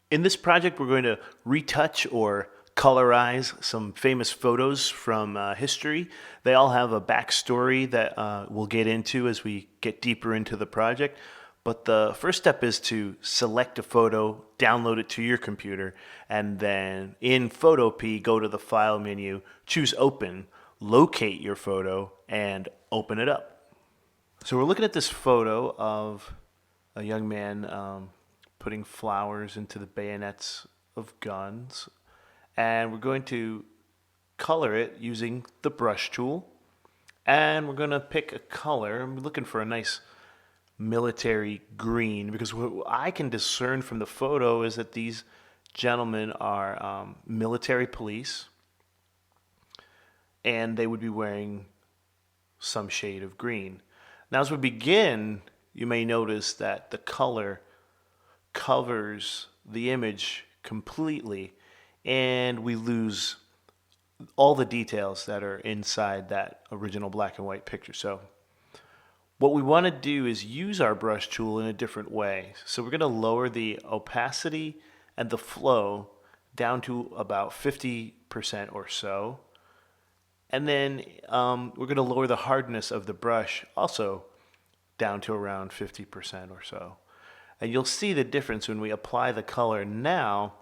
In this project, we're going to retouch or colorize some famous photos from history. They all have a backstory that we'll get into as we get deeper into the project. But the first step is to select a photo, download it to your computer, and then in Photopea, go to the File menu, choose Open, locate your photo, and open it up. So we're looking at this photo of a young man putting flowers into the bayonets of guns. And we're going to color it using the brush tool. And we're going to pick a color. I'm looking for a nice military green because what I can discern from the photo is that these gentlemen are military police and they would be wearing some shade of green. Now, as we begin, you may notice that the color covers the image completely and we lose all the details that are inside that original black and white picture. So what we want to do is use our brush tool in a different way. So we're going to lower the opacity and the flow down to about 50% or so. And then we're going to lower the hardness of the brush also down to around 50% or so. And you'll see the difference when we apply the color now.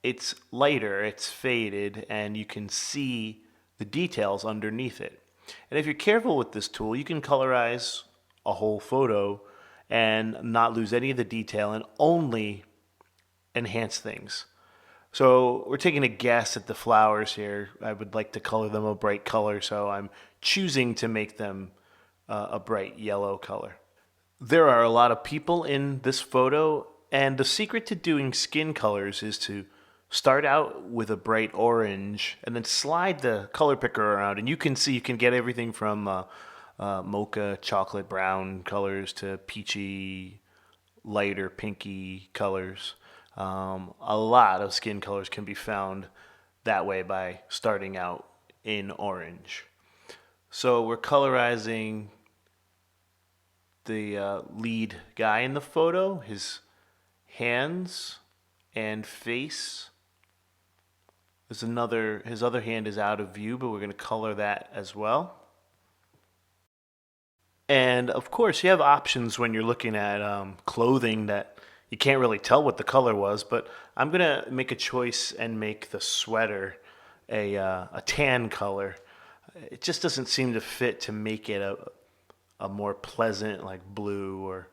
It's lighter, it's faded, and you can see the details underneath it. And if you're careful with this tool, you can colorize a whole photo and not lose any of the detail and only enhance things. So we're taking a guess at the flowers here. I would like to color them a bright color, so I'm choosing to make them a bright yellow color. There are a lot of people in this photo, and the secret to doing skin colors is to start out with a bright orange and then slide the color picker around, and you can see you can get everything from mocha, chocolate brown colors to peachy, lighter pinky colors. A lot of skin colors can be found that way by starting out in orange. So we're colorizing the lead guy in the photo, his hands and face. There's his other hand is out of view, but we're going to color that as well. And of course, you have options when you're looking at clothing that you can't really tell what the color was, but I'm going to make a choice and make the sweater a tan color. It just doesn't seem to fit to make it a more pleasant, like blue or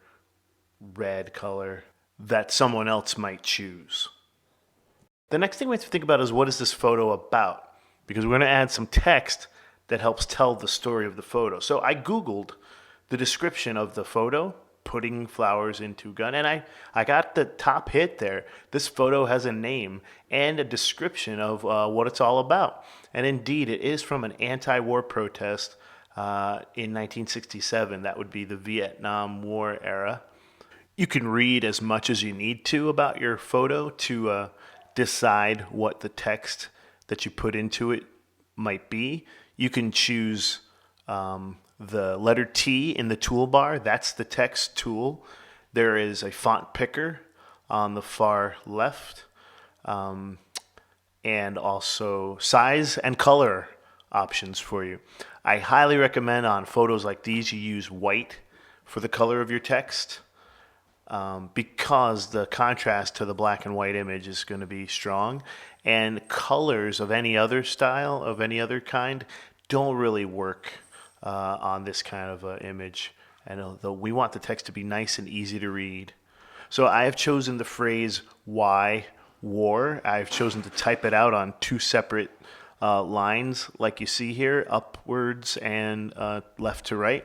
red color that someone else might choose. The next thing we have to think about is what is this photo about? Because we're going to add some text that helps tell the story of the photo. So I Googled the description of the photo, putting flowers into a gun, and I got the top hit there. This photo has a name and a description of what it's all about. And indeed, it is from an anti-war protest in 1967. That would be the Vietnam War era. You can read as much as you need to about your photo to decide what the text that you put into it might be. You can choose the letter T in the toolbar. That's the text tool. There is a font picker on the far left, and also size and color options for you. I highly recommend on photos like these you use white for the color of your text. Because the contrast to the black and white image is going to be strong, and colors of any other style, of any other kind, don't really work on this kind of image. And we want the text to be nice and easy to read. So I have chosen the phrase "why war." I've chosen to type it out on two separate lines, like you see here, upwards and left to right.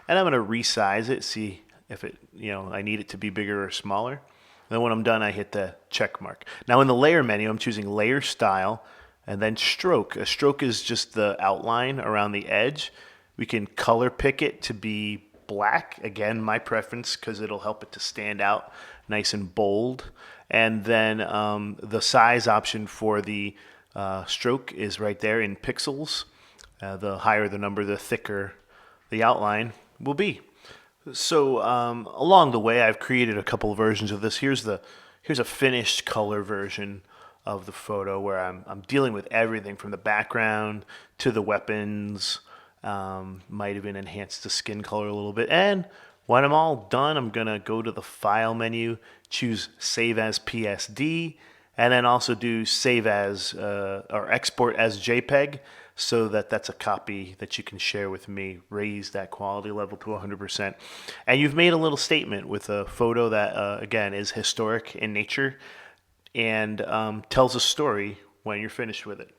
And I'm going to resize it, see if I need it to be bigger or smaller. And then when I'm done, I hit the check mark. Now in the layer menu, I'm choosing layer style and then stroke. A stroke is just the outline around the edge. We can color pick it to be black. Again, my preference because it'll help it to stand out nice and bold. And then the size option for the stroke is right there in pixels. The higher the number, the thicker the outline will be. So along the way, I've created a couple of versions of this. Here's here's a finished color version of the photo where I'm dealing with everything from the background to the weapons. Might even enhance the skin color a little bit. And when I'm all done, I'm going to go to the File menu, choose Save as PSD, and then also do Save as or Export as JPEG, so that that's a copy that you can share with me, raise that quality level to 100%. And you've made a little statement with a photo that, again, is historic in nature and tells a story when you're finished with it.